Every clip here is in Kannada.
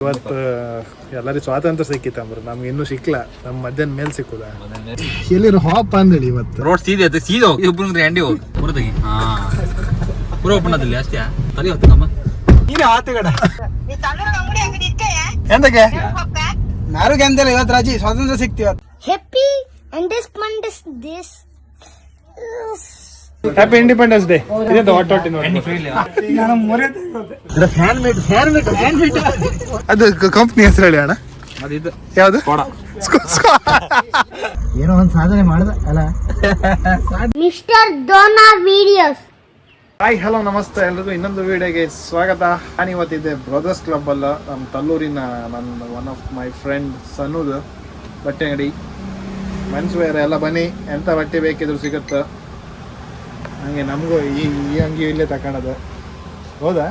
ಇವತ್ತು ಎಲ್ಲರಿಗೂ ಸ್ವಾತಂತ್ರ್ಯ ಸಿಕ್ಕಿತ್ತಂಬ್ರು ನಮ್ಗೆ ಇನ್ನೂ ಸಿಕ್ಲ ನಮ್ಮ ಮಧ್ಯಾಹ್ನ ಮೇಲೆ ಸಿಕ್ಕುದ ಎಲ್ಲಿರೋ ಹಾಪ್ ಅಂದೇಳಿ ಇವತ್ತು ರೋಡ್ ಸೀದೆ ಹೋಗಿ ಒಬ್ಬರು ಅಂಡಿ ಹೋಗಿ ಪುರದಗಿ ಪುರ ಓಪನ್ ಅಷ್ಟೇ ತಲೆ ಹೊತ್ತಮ್ಮ ನೀನು ಆತಗಡ ಎಂತಕ್ಕೆ ನಾರುಗೆ ಅಂದಲ್ಲ ಇವತ್ತು ರಾಜಿ ಸ್ವಾತಂತ್ರ್ಯ ಸಿಕ್ತಿ ಇವತ್ತು. Happy Independence Day. Happy independence day ಇದೆಂತ ಒಟ್ಟೊಟ್ಟಿ ನೋಡಿ ನಾನು ಅದು ಕಂಪ್ನಿ ಹೆಸರು ಹೇಳಿ ಅಣ್ಣ ಅದಿದ್ದು ಯಾವ್ದು ಏನೋ ಒಂದು ಸಾಧನೆ ಮಾಡ್ದ ಅಲ್ಲ. Mr. Donna Videos. Hi hello ನಮಸ್ತೆ ಎಲ್ರಿಗೂ ಇನ್ನೊಂದು ವಿಡಿಯೋಗೆ ಸ್ವಾಗತ. ನಾನು ಇವತ್ತಿದ್ದೆ ಬ್ರದರ್ಸ್ ಕ್ಲಬ್ ಅಲ್ಲ ನಮ್ಮ ತಲ್ಲೂರಿನ ನನ್ನ ಒನ್ ಆಫ್ ಮೈ ಫ್ರೆಂಡ್ ಸನ್ನುದು ಬಟ್ಟೆ ಅಂಗಡಿ ಮೆನ್ಸ್ ವೇರ್ ಎಲ್ಲ ಬನ್ನಿ ಎಂಥ ಬಟ್ಟೆ ಬೇಕಿದ್ರು ಸಿಗುತ್ತೆ. ಹಂಗೆ ನಮಗೂ ಈ ಅಂಗಿ ಇಲ್ಲೇ ತಗೊಳೋದು ಹೌದಾ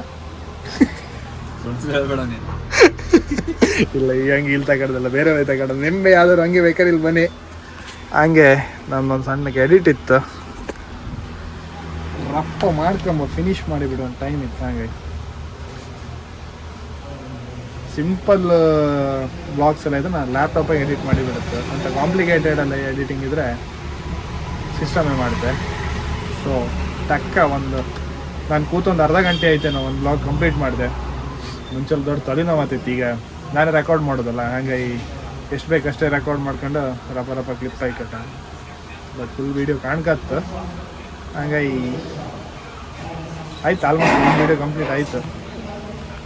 ಇಲ್ಲ ಈ ಅಂಗಿ ಇಲ್ಲಿ ತಗೊಳ್ಳೋದಲ್ಲ ಬೇರೆ ತಗೊಳ್ಳೋದು ನಿಮ್ಮೆ ಯಾವ್ದಾದ್ರು ಹಂಗೆ ಬೇಕಾದ್ರೆ ಇಲ್ಲಿ ಬನ್ನಿ. ಹಂಗೆ ನಮ್ಮೊಂದು ಸಣ್ಣಕ್ಕೆ ಎಡಿಟ್ ಇತ್ತು ರಪ್ಪ ಮಾಡ್ಕೊಂಬ ಫಿನಿಶ್ ಮಾಡಿಬಿಡು ಒಂದು ಟೈಮ್ ಇತ್ತು. ಹಾಗೆ ಸಿಂಪಲ್ ಬ್ಲಾಗ್ಸ್ ಎಲ್ಲ ಇದ್ರೆ ನಾನು ಲ್ಯಾಪ್ಟಾಪಾಗಿ ಎಡಿಟ್ ಮಾಡಿಬಿಡುತ್ತೆ ಅಂತ ಕಾಂಪ್ಲಿಕೇಟೆಡ್ ಎಲ್ಲ ಎಡಿಟಿಂಗ್ ಇದ್ದರೆ ಸಿಸ್ಟಮೇ ಮಾಡಿದೆ. ಸೊ ತಕ್ಕ ಒಂದು ನಾನು ಕೂತೊಂದು ಅರ್ಧ ಗಂಟೆ ಆಯ್ತೇನೋ ಒಂದು ಬ್ಲಾಗ್ ಕಂಪ್ಲೀಟ್ ಮಾಡಿದೆ. ಮುಂಚೆಲ್ಲ ದೊಡ್ಡ ತಲೆನೋವಾಗ್ತೈತಿ, ಈಗ ನಾನೇ ರೆಕಾರ್ಡ್ ಮಾಡೋದಲ್ಲ ಹಾಗಾಗಿ ಎಷ್ಟು ಬೇಕಷ್ಟೇ ರೆಕಾರ್ಡ್ ಮಾಡ್ಕೊಂಡು ರಪ್ಪ ಕ್ಲಿಪ್ ಆಯ್ಕಟ್ಟ ಬಟ್ ಫುಲ್ ವೀಡಿಯೋ ಕಾಣ್ಕತ್ತು. ಹಂಗಾಗಿ ಆಯ್ತು ಆಲ್ಮೋಸ್ಟ್ ಒಂದು ವೀಡಿಯೋ ಕಂಪ್ಲೀಟ್ ಆಯಿತು.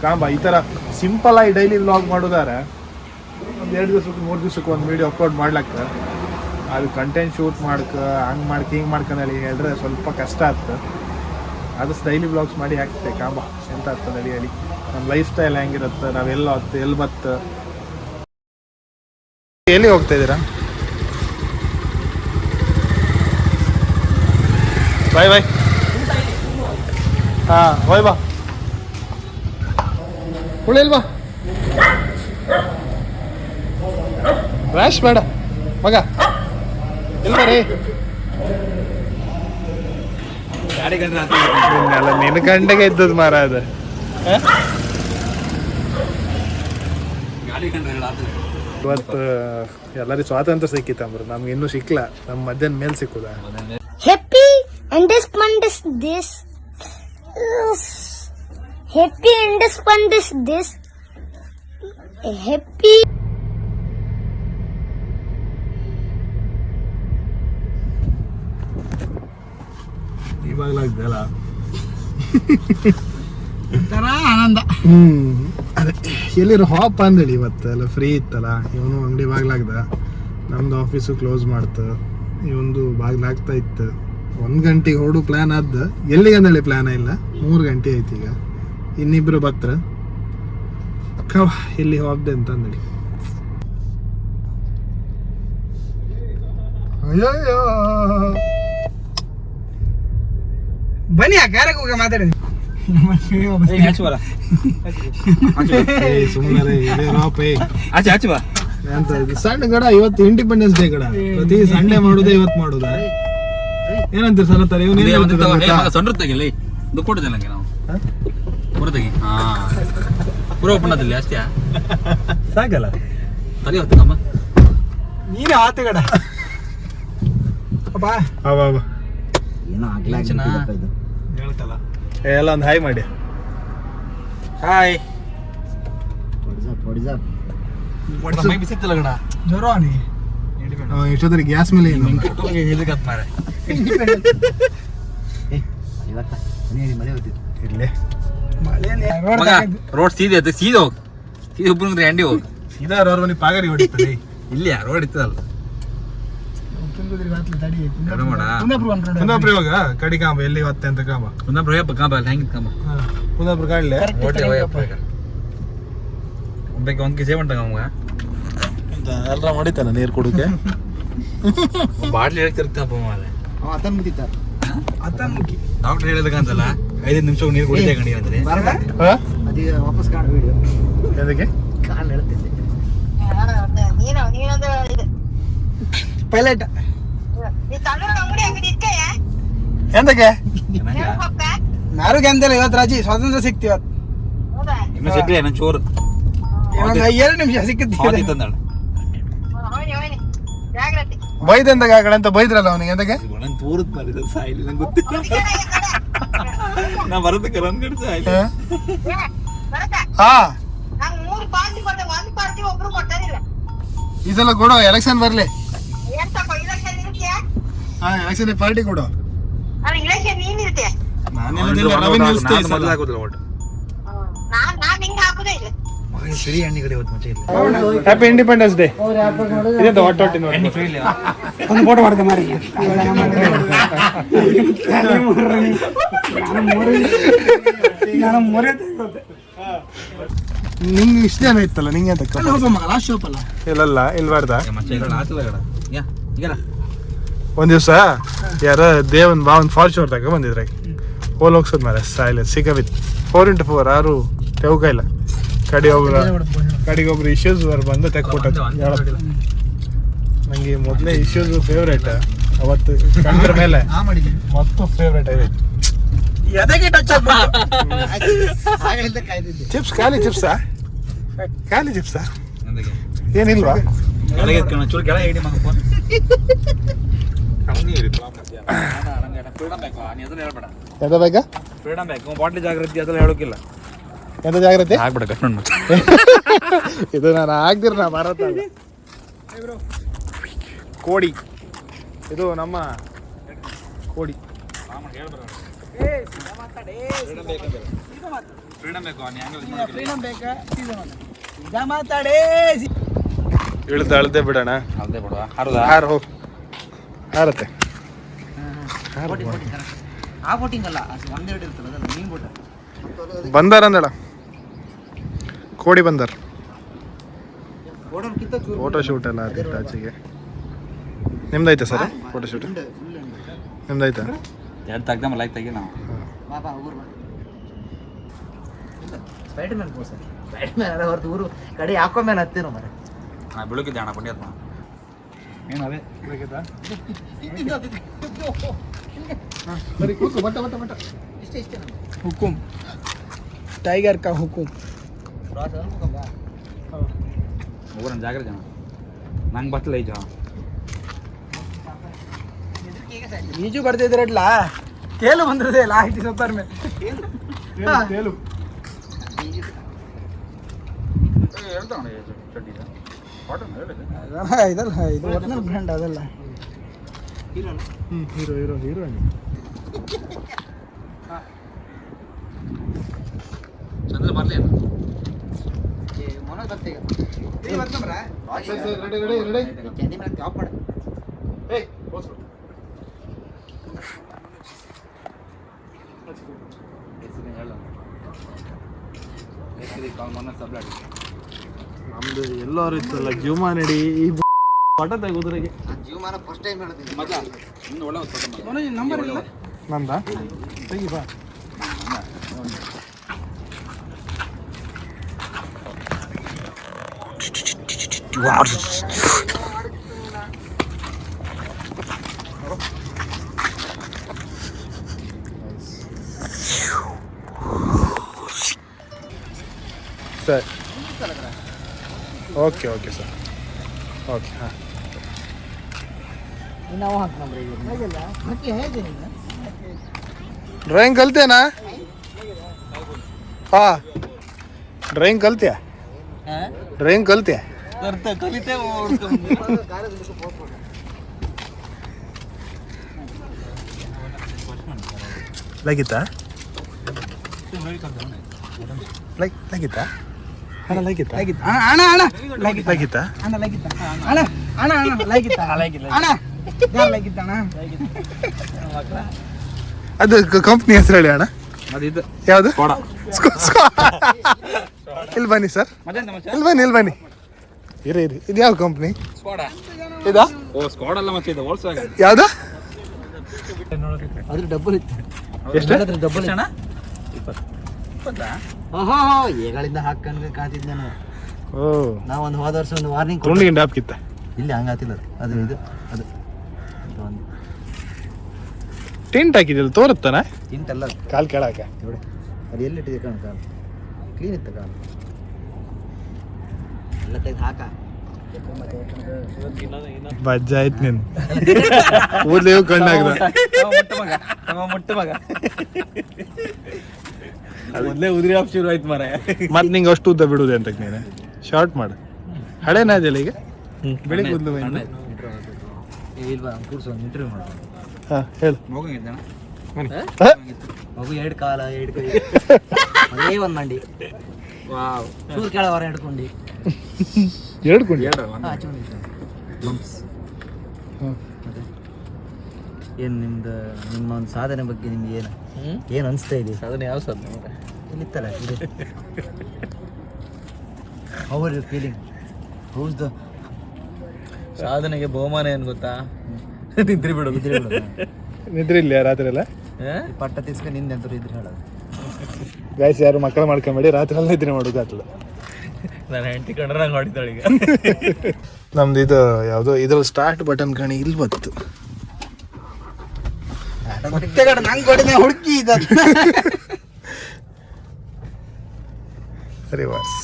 ಕಾಂಬ ಈ ಥರ ಸಿಂಪಲಾಗಿ ಡೈಲಿ ವ್ಲಾಗ್ ಮಾಡೋದಾರೆ ಒಂದು 2 ದಿವ್ಸಕ್ಕೆ 3 ದಿವ್ಸಕ್ಕೆ ಒಂದು ವೀಡಿಯೋ ಅಪ್ಲೋಡ್ ಮಾಡ್ಲಕ್ಕ ಅದು ಕಂಟೆಂಟ್ ಶೂಟ್ ಹಂಗೆ ಹಿಂಗೆ ಮಾಡ್ಕೊಂಡಲ್ಲಿ ಹೇಳಿದ್ರೆ ಸ್ವಲ್ಪ ಕಷ್ಟ ಆಗ್ತದೆ. ಅದು ಡೈಲಿ ವ್ಲಾಗ್ಸ್ ಮಾಡಿ ಹಾಕ್ತೆ ಕಾಂಬ ಎಂತ ಆಗ್ತದೆ ಅಡಿಯಲ್ಲಿ ನಮ್ಮ ಲೈಫ್ ಸ್ಟೈಲ್ ಹೆಂಗಿರುತ್ತೆ, ನಾವೆಲ್ಲ ಹೊತ್ತು ಎಲ್ಲಿ ಬತ್ತು ಎಲ್ಲಿ ಹೋಗ್ತಾ ಇದ್ದೀರಾ? ಬಾಯ್ ಬಾಯ್. ಹಾಂ ಹೋಯ್ ಬಾ ಉಳಿಲ್ವಾ ರ್ಯಾಶ್ ಬೇಡ ಮಗ ಇಲ್ಲ ರೀ ನಿನ್ನೆಲ್ಲ ನಿನ್ನ ಗಂಟೆಗೆ ಇದ್ದದ್ದು ಮಾರ ಅದು. ಇವತ್ತು ಎಲ್ಲರಿಗೂ ಸ್ವಾತಂತ್ರ್ಯ ಸಿಕ್ಕಿತ್ತಂಬ್ರು ನಮ್ಗೆ ಇನ್ನೂ ಸಿಕ್ಲ ನಮ್ಮ ಮಧ್ಯಾಹ್ನ ಮೇಲೆ ಸಿಕ್ಕುದ. Happy Independence Day. Happy Independence Day. Happy. ಇವಾಗಲಾಗ್ದಲ್ಲ ಒಂಥರ ಆನಂದ. ಅದೇ ಎಲ್ಲಿರೋ ಹಾಪ್ ಅಂದೇಳಿ ಇವತ್ತು ಎಲ್ಲ ಫ್ರೀ ಇತ್ತಲ್ಲ. ಇವನು ಅಂಗಡಿ ಬಾಗ್ಲಾಗ್ದ, ನಮ್ದು ಆಫೀಸು ಕ್ಲೋಸ್ ಮಾಡ್ತು, ಇವೊಂದು ಬಾಗ್ಲಾಗ್ತಾ ಇತ್ತು. 1 ಗಂಟೆಗೆ ಹೊರಡು ಪ್ಲ್ಯಾನ್ ಆದ. ಎಲ್ಲಿಗೆ ಅಂದೇಳಿ ಪ್ಲ್ಯಾನ್ ಇಲ್ಲ, 3 ಗಂಟೆ ಆಯ್ತು. ಈಗ ಇನ್ನಿಬ್ರು ಬತ್ರ ಕವ ಎಲ್ಲಿ ಹೋಗ್ದೆ ಅಂತ ಅಂದೇಳಿ. ಅಯ್ಯೋ ಬನ್ನಿ ಆ ಕಾರ್ಯಕ್ಕೆ ಹೋಗಿ ಮಾತಾಡಿ. ಸುಮ್ಮನೆ ಎಂತ ಇದು ಸಣ್ಣ ಗಡ. ಇವತ್ತು ಇಂಡಿಪೆಂಡೆನ್ಸ್ ಡೇ ಗಡ, ಪ್ರತಿ ಸಂಡೇ ಮಾಡುದೇ ಇವತ್ತು ಮಾಡುದ. ಏನಂತೀರಿ ಸರ್ ತರ ಪುರ ಓಪನ್ ಅಷ್ಟೇ ಸಾಕಲ್ಲ ತಲೆ ಹೊತ್ತಮ್ಮ ನೀನು ಆತಗಡ ಅಪ್ಪ ಏನೋ ಹೇಳ್ತಲ್ಲ ಎಲ್ಲ ಒಂದು ಹಾಯ್ ಮಾಡಿ. ಹಾಯ್ ಬಿಸಿತ್ತಲ್ಲ ಗಡ ಜ್ವರ ನೀ ಇಷ್ಟೊತ್ತರಿಗೆ ಗ್ಯಾಸ್ ಮೇಲೆ ಏನು ಇರ್ಲಿ ರೋಡ್ ಸೀದೆ ಹೋಗಿ ಒಬ್ಬರು ಅಂಡಿ ಹೋಗಿ ಸೀದಾ ಅವ್ರ ಮನೆ ಪಾಗರಿ ಹೊಡಿತಾರೆ. ಇಲ್ಲಿ ರೋಡ್ ಇತ್ತದಲ್ಲ ಕುಂದಾಪುರ ಇವಾಗ ಕಡಿ ಕಾಂಬ ಎಲ್ಲಿ ಹೊತ್ತೆ ಅಂತ ಕಾಂಬ ಕುಂದಾಪುರ ಕಾಂಬ ಅಲ್ಲಿ ಹೆಂಗಿತ್ತು ಕಾಂಬ ಕುಂದಾಪುರ ಕಾಡ್ಲೆ ಒಬ್ಬಕ್ಕೆ 1 ಕೆಜಿ ಉಂಟ ನಮ್ಗ ಎಲ್ಲರ ಮಾಡಿತಾನ ನೀರು ಕುಡಿಕೆ ಬಾಟ್ಲಿ ಹೇಳ್ತಿರ್ತಪ್ಪ ಮಾಲೆ ಆತನ್ ಮುಗಿತ ಆತನ್ ಮುಗಿ ಡಾಕ್ಟರ್ ಹೇಳಿದಕ್ಕಂತಲ್ಲ 5 ನಿಮಿಷ ನೀರು ಕುಡಿದೆ ಗಂಡಿ ಅಂದ್ರೆ ಅದೇ ವಾಪಸ್ ಕಾಣ್ ವಿಡಿಯೋ ಅದಕ್ಕೆ ಕಾಣ್ ಹೇಳ್ತಿದ್ದೆ ಪೈಲಟ್ ಎಂತಕ್ಕೆ ನಾರುಗೆ ಅಂದಲ್ಲ ಇವತ್ತು ರಾಜಿ ಸ್ವಾತಂತ್ರ್ಯ ಸಿಕ್ತಿ ಇವತ್ತು. ಇನ್ನು ಸಿಗ್ಲಿ ನನ್ನ ಚೋರು ಎರಡು ನಿಮಿಷ ಸಿಕ್ಕಿದ್ದು ತಂದಾಳ ಬೈದಂದಾಗ ಆ ಕಡೆ ಅಂತ ಬೈದ್ರಲ್ಲ ಅವನಿಗೆ ಎಂತಕ್ಕೆ ತೋರುದ್ ಮಾಡಿದ ಸಾಯಿಲ್ ನಂಗೆ ಗೊತ್ತಿಲ್ಲ ನಾ ಬರೋದಕ್ಕೆ ರನ್ ಕಡೆ ಸಾಯಿಲ್ ಹಾ ಈ ಸಲ ಕೊಡು ಎಲೆಕ್ಷನ್ ಬರ್ಲಿ ಹಾ ಎಲೆಕ್ಷನ್ ಪಾರ್ಟಿ ಕೊಡು ಸಿರಿ ಹಣ್ಣಿ ಕಡೆ ಇವತ್ತು ಮುಂಚೆ ಇಲ್ಲ ಹ್ಯಾಪಿ ಇಂಡಿಪೆಂಡೆನ್ಸ್ ಡೇ ಇದೆ ಹೊಟ್ಟೆ ಒಂದು ಫೋಟೋ ಮಾಡ್ದೆ ಮಾರಿ ನಿಂಗೆ ಇಷ್ಟ ಜನ ಇತ್ತಲ್ಲ ನಿಂಗೆ ಅಂತ ಲಾಸ್ಟ್ ಶಾಪ್ ಅಲ್ಲ ಇಲ್ಲಲ್ಲ ಇಲ್ಬಾರ್ದ ಈಗ ಒಂದ್ ದಿವ್ಸ ಯಾರ ದೇವನ್ ಬಾವನ್ ಫಾರ್ಚೂನರ್ ತಗ ಬಂದಿದ್ರೆ ಹೋಲ್ ಹೋಗ್ಸೋದ್ ಮಾರ ಸಾಯಿಲ್ಲ ಸಿಗವಿತ್ 4x4 ಯಾರು ತೆವ್ಕ ಇಲ್ಲ ಕಡೆಗೊಬ್ರು ಇಶ್ಯೂಸ್ ಬಂದು ತೆಕ್ಕೊಟ್ಟದ್ದು ನಂಗೆ ಮೊದಲೇ ಇಶ್ಯೂಸ್ ಫೇವ್ರೇಟ್ ಅವತ್ತು ಕಂಡ್ರ ಮೇಲೆ ಮತ್ತು ಫೇವ್ರೇಟ್ ಆಗಿದೆ ಚಿಪ್ಸ್ ಖಾಲಿ ಚಿಪ್ಸಾ ಏನಿಲ್ವಾ ಕೆಳಗೆ ಚೂರು ಕೆಳಗೆ ಇಡಿ ಮಗ ಫೋನ್ ಎಂತ ಬೇಕಾ ಫ್ರೀಡಮ್ ಬ್ಯಾಕ್ ಬಾಟ್ಲಿ ಜಾಗೃತಿ ಅದೆಲ್ಲ ಹೇಳೋಕಿಲ್ಲ ಎಂತ ಜಾಗ್ರತೆ ಆಗ್ಬಿಡ ಇದು ನಾನು ಆಗ್ದಿರ ನಾ ಬರತ್ತಲ್ಲ ಕೋಡಿ ಇದು ನಮ್ಮ ಕೋಡಿ ಇಳ್ದು ಅಳ್ದೆ ಬಿಡೋಣ ಅದೇ ಬಿಡುವ ಹಾರು ಹೋಗಿ ಹಾರತ್ತೆ ಆ ಬೋಟಿಂಗ್ ಅಲ್ಲ ಒಂದೆರಡು ಇರ್ತಲ್ಲ ಅದಲ್ಲ ಮೀನ್ ಬೋಟ ಬಂದಾರ ಅಂದಳ ಕೋಡಿ ಬಂದಾರ ಫೋಟೋ ಶೂಟ್ ಎಲ್ಲ ಆದಿತ್ತು ಆಚೆಗೆ ನಿಮ್ದಾಯ್ತಾ ಸರ್ ಫೋಟೋ ಶೂಟ್ ನಿಮ್ದಾಯ್ತಾ ಎರಡು ತೆಗ್ದಮ್ಮ ಲೈಕ್ ತೆಗಿ ನಾವು ಬಾಬಾ ಊರು spider man pose spider man ಅಲ್ಲ ಹೊರತು ಊರು ಕಡೆ ಯಾಕೋ ಮ್ಯಾನ್ ಹತ್ತೇನೋ ಮರ ನಾ ಬೆಳಗಿದ್ದೆ ಅಣ್ಣ ಪಂಡಿಯತ್ ಏನವೇ ಇಷ್ಟೇ ಹುಕುಂ ಟೈಗರ್ ಕಾ ಹುಕುಂ ಹೋಗೋಣ ಜಾಗ್ರತೆ ಜನ ನಂಗೆ ಬತ್ತಲ್ಲ ಈಜು ಈಜು ಬರ್ತಿದ್ರಲ್ಲ ತೇಲು ಬಂದಿದೆ ಲಾಸ್ಟ್ ಸತ್ತಾರ ಮೇಲೆ ತೇಲು ಇದಲ್ಲ ಇದು ಒರಿಜಿನಲ್ ಬ್ರ್ಯಾಂಡ್ ಅದಲ್ಲ ಹೀರೋ ಚಂದ್ರ ಬರ್ಲಿ ಮೊನ್ನೆ ಬರ್ತೀಗ ನಮ್ದು ಎಲ್ಲರೂ ಇತ್ತಲ್ಲ ಜೀವಮಾನ ನಡಿ ಈ ಪಟ ತೆಗುದ್ರಿಗೆ ಜೀವಮಾನ ಫಸ್ಟ್ ಟೈಮ್ ಹೇಳ್ತೀನಿ ಮಜಾ ಇನ್ನು ಒಳ್ಳೆ ನಂಬರ್ ಇಲ್ಲ ನಂದ ತೆಗಿ ಬಾ ಸರ್ ಓಕೆ ಸರ್ ಓಕೆ ಹಾಂ ನಾವು ಹಾಕಿ ನಂಬರ್ ಈಗ ಹಾಕಿ ಹೇಗೆ ನೀನು ಡ್ರಾಯಿಂಗ್ ಕಲ್ತೇನಾ ಹಾ ಡ್ರಾಯಿಂಗ್ ಕಲ್ತ್ಯಾ ಕಲಿತೆ ಲೈಕಿತ್ತಾ ಲೈಕಿತ್ತಾ ಅಣ್ಣ ಲೈಕಿತ್ತಾ ಲೈಕಿತ್ತಾ ಅದು ಕಂಪ್ನಿ ಹೆಸರು ಹೇಳಿ ಅಣ್ಣ ಅದಿದ್ದು ಯಾವುದು ಕೊಡ ಇಲ್ಲಿ ಬನ್ನಿ ಸರ್ ಇಲ್ಲಿ ಬನ್ನಿ ಇರಿ ಇದು ಯಾವ ಕಂಪ್ನಿ ಸ್ಕ್ವಾಡ ಇದಾ ಓ ಸ್ಕ್ವಾಡ್ ಅಲ್ಲ ಮತ್ತೆ ಇದು ಹೋಲ್ಸೇಲ್ ಯಾವ್ದು ಅದ್ರ ಡಬ್ಬಲ್ ಇತ್ತು ಎಷ್ಟು ಡಬ್ಬಲ್ ಅಣ್ಣ 20 ಏಗಳಿಂದ ಹಾಕಂದ್ರೆ ಕಾತಿದ್ದೆ ನಾನು ಓ ನಾವು ಒಂದು ಹೋದ ವರ್ಷ ಒಂದು ವಾರ್ನಿಂಗ್ ತುಂಡಿಗೆ ಡಾಪ್ ಕಿತ್ತ ಇಲ್ಲಿ ಹಂಗಾತಿಲ್ಲ ಅದು ಇದು ಅದು ಒಂದು ಟೆಂಟ್ ಹಾಕಿದಿಲ್ಲ ತೋರುತ್ತಾನ ತಿಂಟಲ್ಲ ಕಾಲ್ ಕೆಳಗೆ ನೋಡಿ ಅದು ಎಲ್ಲಿಟ್ಟಿದೆ ಕಾಣು ಕಾಲು ಕ್ಲೀನ್ ಇತ್ತು ಕಾಲು ಹಾಕ ಬಜ್ಜ ಆಯ್ತು ನೀನು ಊರ್ಲೇವು ಕಣ್ಣಾಗ್ದ ಮುಟ್ಟ ಮಗ ಮೊದ್ಲೇ ಉದ್ರಿ ಆಫ್ ಶುರು ಆಯ್ತು ಮಾರ. ಮತ್ ನಿಂಗೆ ಅಷ್ಟು ಉದ್ದ ಬಿಡುದೆ ಅಂತ ನೀನು ಶಾರ್ಟ್ ಮಾಡು. ಹಳೇನ ಇದೆಯಲ್ಲ ಈಗ ಬೆಳಿಗ್ಗೆ ಉದ್ಲು ಇಲ್ವಾ ಕೂರ್ಸು ಇಂಟರ್ವ್ಯೂ ಮಾಡು. ಹಾ ಹೇಳು. ಮಗು 2 ಕಾಲ 2 ಕೈ ಅದೇ ಒಂದು ಮಂಡಿ ಚೂರು ಕೆಳ ಹೊರ ಹಿಡ್ಕೊಂಡು ಎರಡು ಕುಂಡಿ ಏನು ನಿಮ್ಮ ಒಂದು ಸಾಧನೆ ಬಗ್ಗೆ ನಿಮ್ಗೆ ಏನು ಅನಿಸ್ತಾ ಇದೆ? ಸಾಧನೆ ಯಾವ ಸಾಧನೆ ಇಲ್ಲಿತ್ತಲ್ಲ ಇದು how are you feeling? How's the ಸಾಧನೆಗೆ ಬಹುಮಾನ ಏನು ಗೊತ್ತಾ? ನಿದ್ರೆ ಬಿಡೋದು. ನಿದ್ರೆ ಇಲ್ಲ ರಾತ್ರಿ ಎಲ್ಲ ಪಟ್ಟ ತಿಸ್ಕೊಂಡು ನಿಂದೆ ಅಂತ ಇದ್ರೆ ಹೇಳೋದು. ಗಾಯ್ಸ್ ಯಾರು ಮಕ್ಕಳು ಮಾಡ್ಕೊಂಬೇಡಿ, ರಾತ್ರಿ ಎಲ್ಲ ನಿದ್ರೆ ಮಾಡೋದು ಆತಲ್ಲ. ನಾನು ಹೆಂಡತಿ ಕಂಡ್ರೆ ನಂಗೆ ಹೊಡಿತಾಳೆ ಈಗ. ನಮ್ದು ಇದು ಯಾವುದು ಇದ್ರಲ್ಲಿ ಸ್ಟಾರ್ಟ್ ಬಟನ್ ಕಾಣಿ ಇಲ್ಲಿ ಬತ್ತು. ನಂಗೆ ಹೊಡಿದೆ ಹುಡುಕಿ ರಿವರ್ಸ್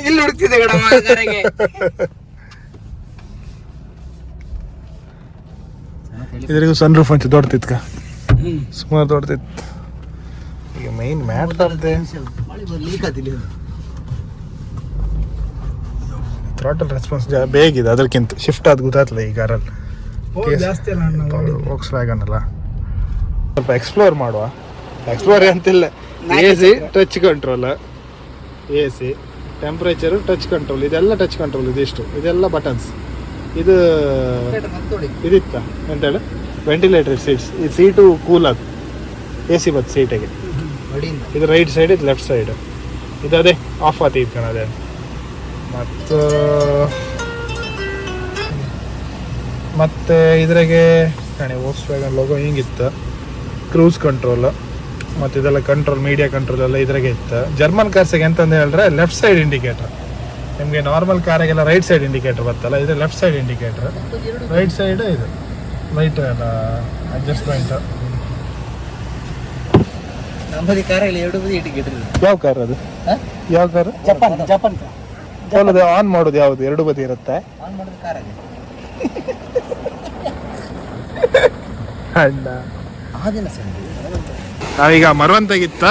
ಇಲ್ಲಿ ಹುಡುಕ್ತಿದ್ದೆ ಕಡ ಇದ್ರಿಗೂ ಸನ್ ರೂಫ್ ಅಂತ ದೊಡ್ಡತಿತ್ಕ ಸುಮಾರು ದೊಡ್ಡತಿತ್ತು. ಈಗ ಮೈನ್ ಮ್ಯಾಟ್ ಥ್ರಾಟಲ್ ರೆಸ್ಪಾನ್ಸ್ ಬೇಗಿದೆ ಅದಕ್ಕಿಂತ ಶಿಫ್ಟ್ ಆದ ಗೊತ್ತಾಗ್ತಲ್ಲ ಈ ಕಾರಲ್ಲಿ. ವೋಕ್ಸ್ ವ್ಯಾಗನ್ ಅಲ್ಲ. ಸ್ವಲ್ಪ ಎಕ್ಸ್ಪ್ಲೋರ್ ಮಾಡುವ. ಎಕ್ಸ್ಪ್ಲೋರ್ ಅಂತಿಲ್ಲ, A C touch control, A C temperature touch control, ಇದೆಲ್ಲ ಟಚ್ ಕಂಟ್ರೋಲ್. ಇದೆಲ್ಲ ಬಟನ್ಸ್. ಇದು ಇದಿತ್ತ ಎಂತ ಹೇಳು ವೆಂಟಿಲೇಟರ್ ಸೀಟ್ಸ್. ಈ ಸೀಟು ಕೂಲ್ ಅದು ಎ ಸಿ ಬತ್ತು ಸೀಟಿಗೆ. ಇದು ರೈಟ್ ಸೈಡ್, ಇದು ಲೆಫ್ಟ್ ಸೈಡ್. ಇದು ಅದೇ ಆಫ್ ಆತಿ ಕಣ ಅದೇ. ಮತ್ತು ಇದ್ರಾಗೆ ಕಣೆ ವೋಕ್ಸ್ ವ್ಯಾಗನ್ ಲೋಗೋ ಹಿಂಗಿತ್ತು. ಕ್ರೂಸ್ ಕಂಟ್ರೋಲ್ ಮತ್ತು ಇದೆಲ್ಲ ಕಂಟ್ರೋಲ್, ಮೀಡಿಯಾ ಕಂಟ್ರೋಲ್ ಎಲ್ಲ ಇದ್ರಾಗೆ ಇತ್ತು. ಜರ್ಮನ್ ಕಾರ್ಸಿಗೆ ಎಂತಂದು ಹೇಳಿದ್ರೆ ಲೆಫ್ಟ್ ಸೈಡ್ ಇಂಡಿಕೇಟರ್. ನಿಮಗೆ ನಾರ್ಮಲ್ ಕಾರಿಗೆಲ್ಲ ರೈಟ್ ಸೈಡ್ ಇಂಡಿಕೇಟರ್ ಬರ್ತಲ್ಲ, ಇದು left side indicator. Right side ಇದು ಲೈಟ್ ಅಡ್ಜಸ್ಟ್ಮೆಂಟ್. ನಮ್ಮದಿ ಕಾರಲ್ಲಿ 2 ಬದಿ ಇಂಡಿಕೇಟರ್. ಯಾವ ಕಾರ್ ಅದು? ಯಾವ ಕಾರು? ಜಪಾನ್ ಅಲ್ಲದೆ ಆನ್ ಮಾಡೋದು ಯಾವುದು? 2 ಬದಿ ಇರುತ್ತೆ. ಆನ್ ಮಾಡೋದು ಕಾರಲ್ಲಿ ಅಣ್ಣ ಆದಿಲ್ಲ ಸರ್. ನಾವೀಗ ಮರವಂತಾಗಿತ್ತ.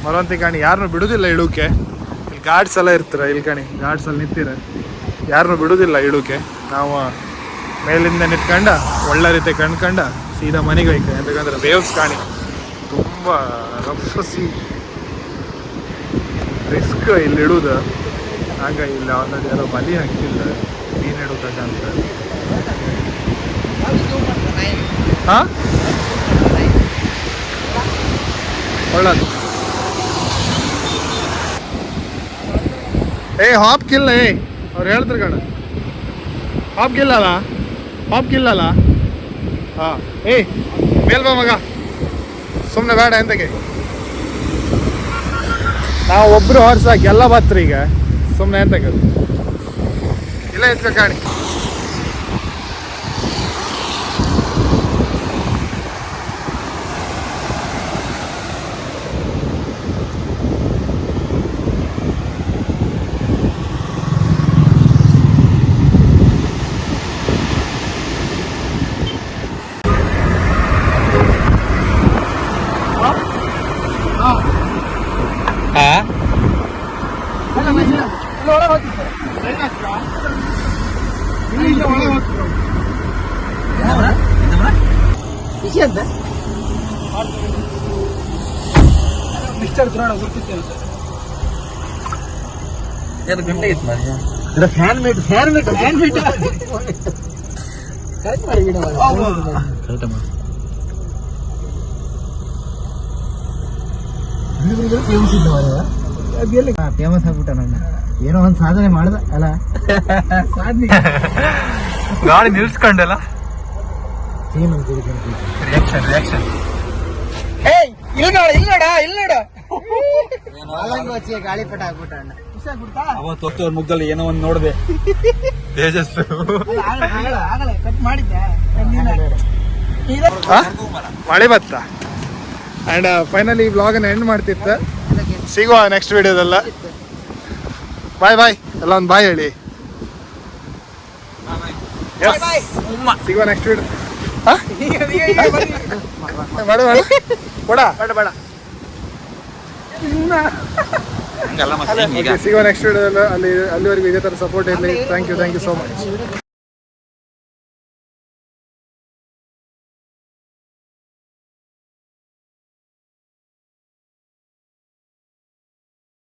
ಮರವಂತಿ ಕಾಣಿ ಯಾರನ್ನೂ ಬಿಡುದಿಲ್ಲ ಇಳುಕೆ. ಇಲ್ಲಿ ಗಾರ್ಡ್ಸ್ ಎಲ್ಲ ಇರ್ತಾರೆ. ಇಲ್ಲಿ ಕಾಣಿ ಗಾರ್ಡ್ಸ್ ಅಲ್ಲಿ ನಿಂತಿರ, ಯಾರನ್ನೂ ಬಿಡುದಿಲ್ಲ ಇಳುಕೆ. ನಾವು ಮೇಲಿಂದ ನಿಂತ್ಕೊಂಡ ಒಳ್ಳೆ ರೀತಿ ಕಣ್ಕಂಡ ಸೀದಾ ಮನೆಗೆ ಹೋಯ್ಕ. ಯಾಕಂದ್ರೆ ವೇವ್ಸ್ ಕಾಣಿ ತುಂಬ ರಫ್ಸಿ ರಿಸ್ಕ್ ಇಲ್ಲಿ ಇಡುವುದು. ಆಗ ಇಲ್ಲಿ ಆಲ್ರೆಡಿ ಯಾರೋ ಬಲಿ ಹಾಕ್ತಿಲ್ಲ ಮೀನು ಇಡೋಕಂತ. ಹಾಂ ಒಳ್ಳೇದು. ಹಾಪ್ ಕಿಲ್ಲ ಅವ್ರು ಹೇಳ್ತಾರೆ ಕಣ. ಹಾಪ್ ಕಿಲ್ಲಲ್ಲ, ಹಾಪ್ ಕಿಲ್ಲಲ್ಲ. ಹಾಂ ಮೇಲ್ ಬಾ ಮಗ, ಸುಮ್ಮನೆ ಬೇಡ ಎಂತಕ್ಕೆ. ನಾವು ಒಬ್ರು ಹೊರ್ಸಾಕಿ ಎಲ್ಲ ಬತ್ರಿ ಈಗ, ಸುಮ್ಮನೆ ಎಂತಕ್ಕೆ ಇಲ್ಲ ಎತ್ಕ ಕಾಣಿ. ಮಿಸ್ಟರ್ ದ್ರೋಣ ಗುರ್ತಿತ್ತೇನೆ ಸರ್. ಏನು ಗಂಟೆ ಇತ್ತು ಮಾಡಿ ಫ್ಯಾನ್ ಮೇಟ್ ಕರೆಕ್ಟ್ ಮಾಡಿ ಗಿಡ ಫೇಮಸ್ ಆಗ್ಬಿಟ್ಟ. ನನ್ನ ಏನೋ ಒಂದು ಸಾಧನೆ ಮಾಡ್ದ ಅಲ್ಲ. ಸಾಧನೆ ಗಾಡಿ ನಿಲ್ಸ್ಕೊಂಡಲ್ಲ. ರಿಯಾಕ್ಷನ್ ಗಾಳಿಪಟ ಆಗ್ಬಿಟ್ಟ ಅಣ್ಣ. ಅವತ್ತು ಅವ್ರ ಮುಗ್ಗಲ್ಲಿ ಏನೋ ಒಂದು ನೋಡಿದೆ. ಕಟ್ ಮಾಡಿದ್ದೆ ಮಳೆ ಬತ್ತ. ಆ್ಯಂಡ್ ಫೈನಲಿ ಈ ವ್ಲಾಗನ್ನು ಎಂಡ್ ಮಾಡ್ತಿತ್ತು. ಸಿಗುವ ನೆಕ್ಸ್ಟ್ ವಿಡಿಯೋದಲ್ಲ. ಬಾಯ್ ಬಾಯ್ ಎಲ್ಲ ಒಂದು ಬಾಯ್ ಹೇಳಿ. ಸಿಗುವ ನೆಕ್ಸ್ಟ್ ವೀಡಿಯೋ. ಬೇಡ ಬೇಡ ಹಂಗಲ್ಲ ಮತ್ತೆ ಈಗ ಸಿಗುವ ನೆಕ್ಸ್ಟ್ ವೀಡಿಯೋದಲ್ಲಿ. ಅಲ್ಲಿವರೆಗೂ ಇದೇ ಥರ ಸಪೋರ್ಟ್ ಇರಲಿ. Thank you so much.